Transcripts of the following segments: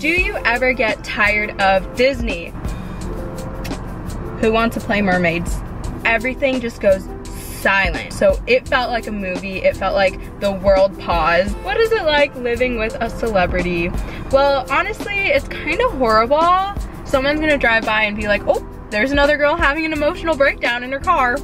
Do you ever get tired of Disney? Who wants to play mermaids? Everything just goes silent. So it felt like a movie. It felt like the world paused. What is it like living with a celebrity? Well, honestly, it's kind of horrible. Someone's gonna drive by and be like, oh, there's another girl having an emotional breakdown in her car.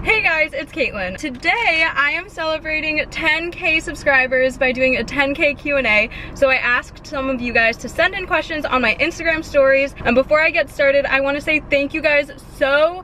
Hey guys, it's Caitlin. Today I am celebrating 10K subscribers by doing a 10K Q&A. So I asked some of you guys to send in questions on my Instagram stories. And before I get started, I want to say thank you guys so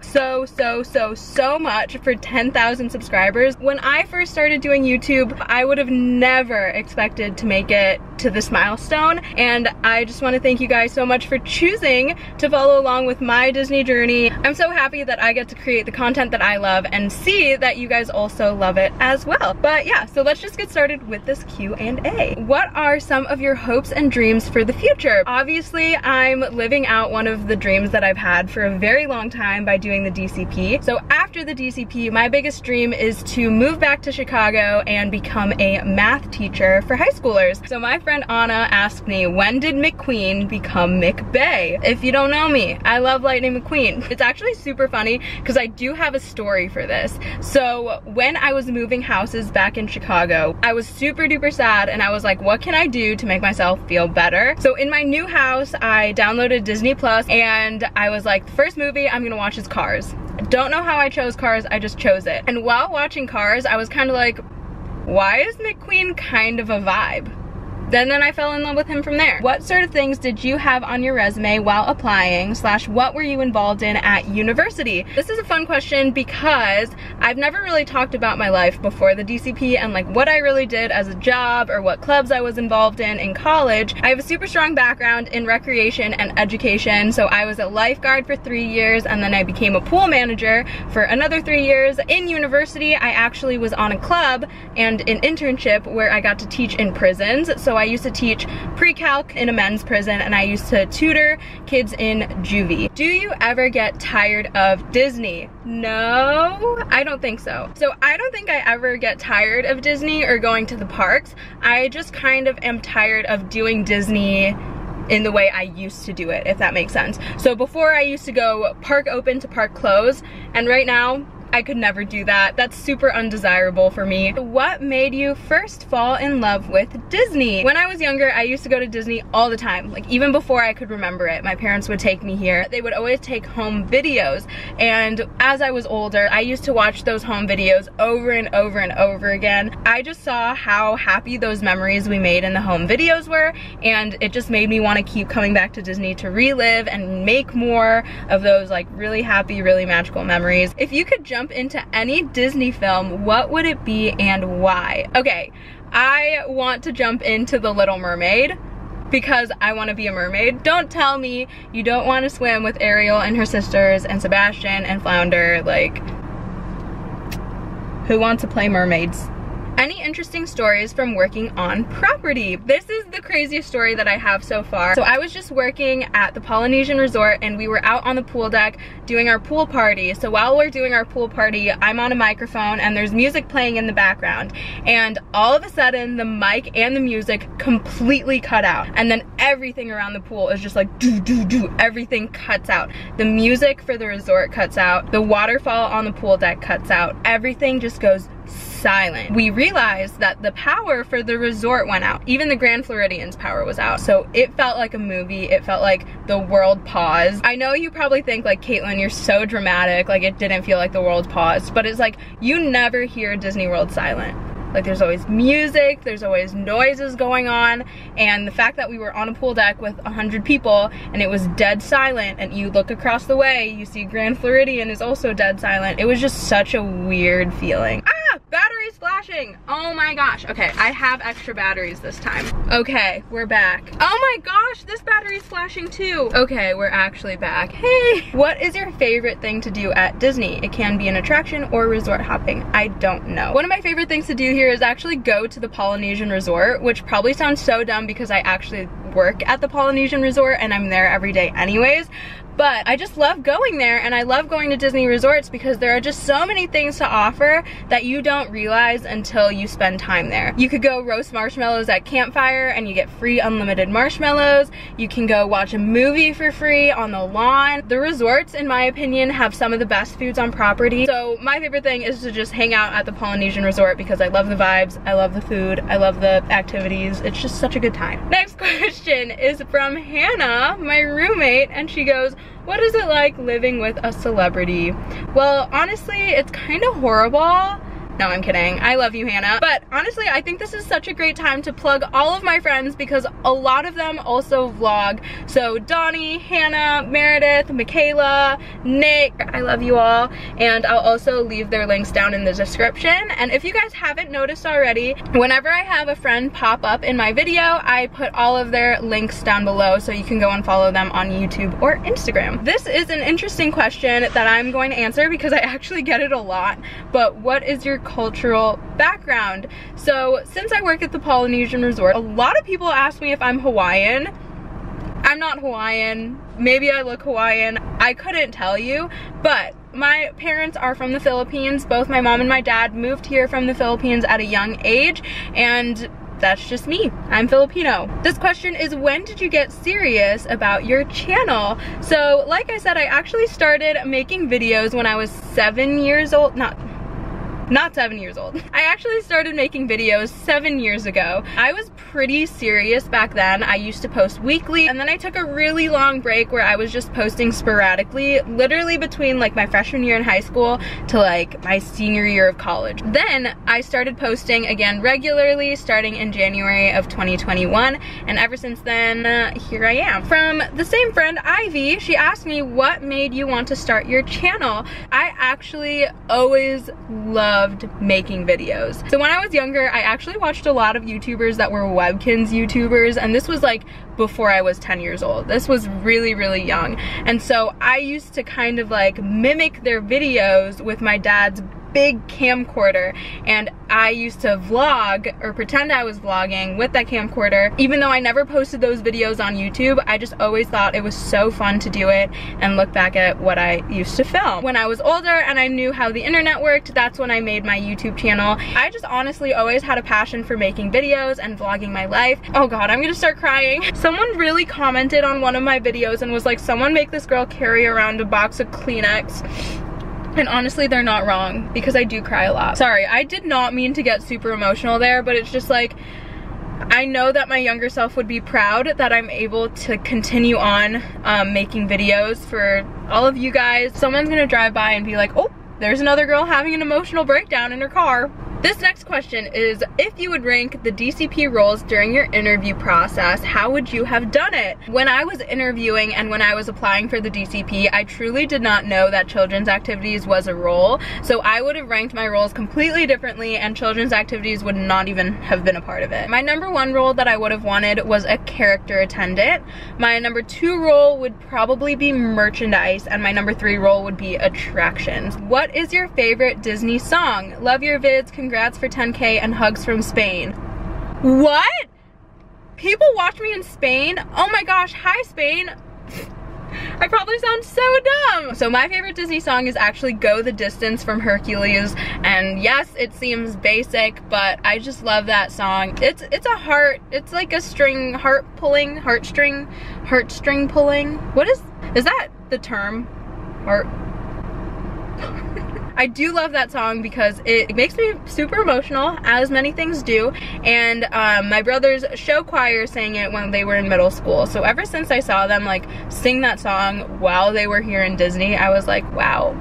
much for 10,000 subscribers. When I first started doing YouTube, I would have never expected to make it to this milestone. And I just want to thank you guys so much for choosing to follow along with my Disney journey. I'm so happy that I get to create the content that I love and see that you guys also love it as well. But yeah, so let's just get started with this Q&A. What are some of your hopes and dreams for the future? Obviously, I'm living out one of the dreams that I've had for a very long time by doing the DCP. So after the DCP, my biggest dream is to move back to Chicago and become a math teacher for high schoolers. So my friend Anna asked me, when did McQueen become McBay? If you don't know me, I love Lightning McQueen. It's actually super funny because I do have a story for this. So when I was moving houses back in Chicago, I was super duper sad and I was like, what can I do to make myself feel better? So in my new house, I downloaded Disney Plus and I was like, the first movie I'm gonna watch is Cars. I don't know how I chose Cars, I just chose it. And while watching Cars, I was kind of like, why is McQueen kind of a vibe? Then I fell in love with him from there. What sort of things did you have on your resume while applying, / what were you involved in at university? This is a fun question because I've never really talked about my life before the DCP and like what I really did as a job or what clubs I was involved in college. I have a super strong background in recreation and education. So I was a lifeguard for 3 years and then I became a pool manager for another 3 years. In university, I actually was on a club and an internship where I got to teach in prisons. So I used to teach pre-calc in a men's prison and I used to tutor kids in juvie. Do you ever get tired of Disney? No, I don't think so. So I don't think I ever get tired of Disney or going to the parks. I just kind of am tired of doing Disney in the way I used to do it, if that makes sense. So before I used to go park open to park close, and right now, I could never do that. That's super undesirable for me. What made you first fall in love with Disney? When I was younger, I used to go to Disney all the time. Like even before I could remember it, my parents would take me here. They would always take home videos. And as I was older, I used to watch those home videos over and over and over again. I just saw how happy those memories we made in the home videos were. And it just made me want to keep coming back to Disney to relive and make more of those like really happy, really magical memories. If you could jump into any Disney film, what would it be and why? Okay, I want to jump into The Little Mermaid because I want to be a mermaid. Don't tell me you don't want to swim with Ariel and her sisters and Sebastian and Flounder. Like, who wants to play mermaids? Any interesting stories from working on property? This is the craziest story that I have so far. So I was just working at the Polynesian Resort and we were out on the pool deck doing our pool party. So while we're doing our pool party, I'm on a microphone and there's music playing in the background. And all of a sudden the mic and the music completely cut out. And then everything around the pool is just like do do do. Everything cuts out. The music for the resort cuts out. The waterfall on the pool deck cuts out. Everything just goes silent. We realized that the power for the resort went out. Even the Grand Floridian's power was out. So it felt like a movie. It felt like the world paused. I know you probably think like, Caitlin, you're so dramatic. Like it didn't feel like the world paused, but it's like you never hear Disney World silent. Like there's always music, there's always noises going on, and the fact that we were on a pool deck with 100 people and it was dead silent, and you look across the way, you see Grand Floridian is also dead silent. It was just such a weird feeling. Ah, battery's flashing. Oh my gosh. Okay, I have extra batteries this time. Okay, we're back. Oh my gosh, this battery's flashing too. Okay, we're actually back. Hey, what is your favorite thing to do at Disney? It can be an attraction or resort hopping. I don't know. One of my favorite things to do here is actually go to the Polynesian Resort, which probably sounds so dumb because I actually work at the Polynesian Resort and I'm there every day anyways. but I just love going there, and I love going to Disney resorts because there are just so many things to offer that you don't realize until you spend time there. You could go roast marshmallows at campfire and you get free unlimited marshmallows. You can go watch a movie for free on the lawn. The resorts, in my opinion, have some of the best foods on property. So my favorite thing is to just hang out at the Polynesian Resort because I love the vibes, I love the food, I love the activities. It's just such a good time. Next question is from Hannah, my roommate, and she goes, what is it like living with a celebrity? Well, honestly, it's kind of horrible. No, I'm kidding. I love you, Hannah. But honestly, I think this is such a great time to plug all of my friends because a lot of them also vlog. So Donnie, Hannah, Meredith, Michaela, Nick, I love you all. And I'll also leave their links down in the description. And if you guys haven't noticed already, whenever I have a friend pop up in my video, I put all of their links down below so you can go and follow them on YouTube or Instagram. This is an interesting question that I'm going to answer because I actually get it a lot. But what is your cultural background? So since I work at the Polynesian Resort, a lot of people ask me if I'm Hawaiian. I'm not Hawaiian. Maybe I look Hawaiian. I couldn't tell you, but my parents are from the Philippines. Both my mom and my dad moved here from the Philippines at a young age, and that's just me. I'm Filipino. This question is, when did you get serious about your channel? So like I said, I actually started making videos when I was 7 years old. Not 7 years old. I actually started making videos 7 years ago. I was pretty serious back then. I used to post weekly, and then I took a really long break where I was just posting sporadically, literally between like my freshman year in high school to like my senior year of college. Then I started posting again regularly starting in January of 2021, and ever since then, here I am. From the same friend, Ivy, she asked me, what made you want to start your channel? I actually always loved making videos. So when I was younger, I actually watched a lot of YouTubers that were Webkinz YouTubers, and this was like before I was 10 years old. This was really, really young. And so I used to kind of like mimic their videos with my dad's big camcorder, and I used to vlog or pretend I was vlogging with that camcorder. Even though I never posted those videos on YouTube, I just always thought it was so fun to do it and look back at what I used to film. When I was older and I knew how the internet worked, that's when I made my YouTube channel. I just honestly always had a passion for making videos and vlogging my life. Oh god, I'm gonna start crying. Someone really commented on one of my videos and was like, someone make this girl carry around a box of Kleenex. And honestly, they're not wrong, because I do cry a lot. Sorry, I did not mean to get super emotional there, but it's just like, I know that my younger self would be proud that I'm able to continue on making videos for all of you guys. Someone's gonna drive by and be like, oh, there's another girl having an emotional breakdown in her car. This next question is, if you would rank the DCP roles during your interview process, how would you have done it? When I was interviewing and when I was applying for the DCP, I truly did not know that children's activities was a role, so I would have ranked my roles completely differently and children's activities would not even have been a part of it. My number 1 role that I would have wanted was a character attendant. My number 2 role would probably be merchandise, and my number 3 role would be attractions. What is your favorite Disney song? Love your vids, congrats for 10K, and hugs from Spain. What? People watch me in Spain? Oh my gosh, hi Spain. I probably sound so dumb. So my favorite Disney song is actually Go the Distance from Hercules, and yes, it seems basic, but I just love that song. It's a heart, it's like a string, heartstring pulling. What is that the term? Heart. I do love that song because it makes me super emotional, as many things do, and my brother's show choir sang it when they were in middle school. So ever since I saw them like sing that song while they were here in Disney, I was like, wow,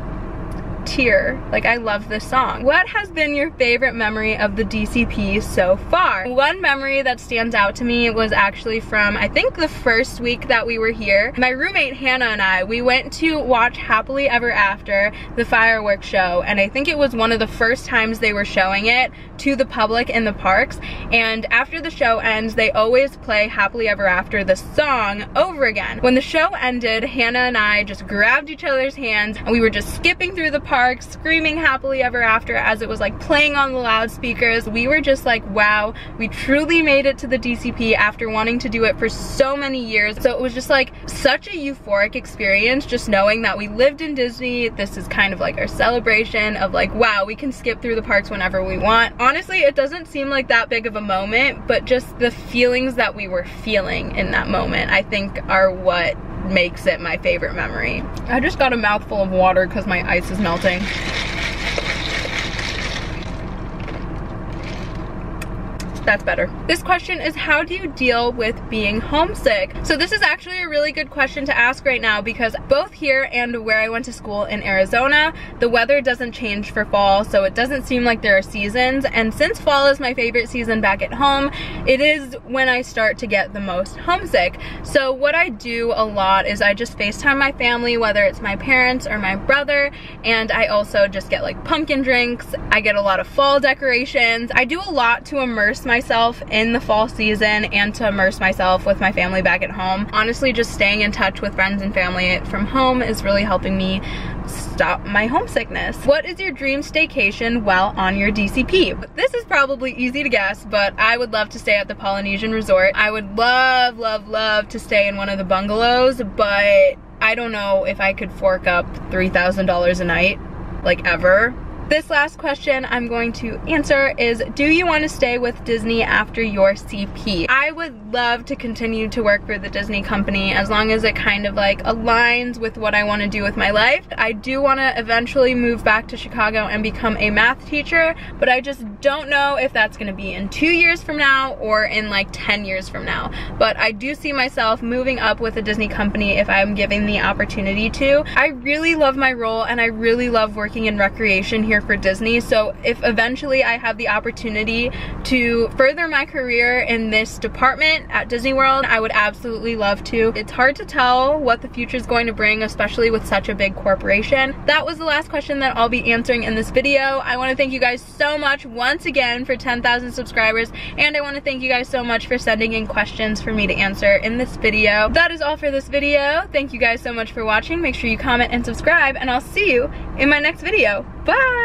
tear. Like, I love this song. What has been your favorite memory of the DCP so far? One memory that stands out to me was actually from, I think, the first week that we were here. My roommate Hannah and I, we went to watch Happily Ever After, the fireworks show, and I think it was one of the first times they were showing it to the public in the parks. And after the show ends, they always play Happily Ever After, the song, over again. When the show ended, Hannah and I just grabbed each other's hands and we were just skipping through the park, screaming happily ever after as it was like playing on the loudspeakers. We were just like, wow, we truly made it to the DCP after wanting to do it for so many years. So it was just like such a euphoric experience, just knowing that we lived in Disney. This is kind of like our celebration of like, wow, we can skip through the parks whenever we want. Honestly, it doesn't seem like that big of a moment, but just the feelings that we were feeling in that moment, I think are what makes it my favorite memory. I just got a mouthful of water because my ice is melting. That's better. This question is, how do you deal with being homesick? So this is actually a really good question to ask right now, because both here and where I went to school in Arizona, the weather doesn't change for fall, so it doesn't seem like there are seasons. And since fall is my favorite season back at home, it is when I start to get the most homesick. So what I do a lot is I just FaceTime my family, whether it's my parents or my brother, and I also just get like pumpkin drinks. I get a lot of fall decorations. I do a lot to immerse myself in the fall season and to immerse myself with my family back at home. Honestly, just staying in touch with friends and family from home is really helping me stop my homesickness. What is your dream staycation while on your DCP? This is probably easy to guess, but I would love to stay at the Polynesian Resort. I would love, love, love to stay in one of the bungalows, but I don't know if I could fork up $3,000 a night, like ever. This last question I'm going to answer is, do you want to stay with Disney after your CP? I would love to continue to work for the Disney company as long as it kind of like aligns with what I want to do with my life. I do want to eventually move back to Chicago and become a math teacher, but I just don't know if that's going to be in 2 years from now or in like 10 years from now. But I do see myself moving up with the Disney company if I'm given the opportunity to. I really love my role and I really love working in recreation here for Disney, so if eventually I have the opportunity to further my career in this department at Disney World, I would absolutely love to. It's hard to tell what the future is going to bring, especially with such a big corporation. That was the last question that I'll be answering in this video. I want to thank you guys so much once again for 10,000 subscribers, and I want to thank you guys so much for sending in questions for me to answer in this video. That is all for this video. Thank you guys so much for watching. Make sure you comment and subscribe, and I'll see you in my next video. Bye!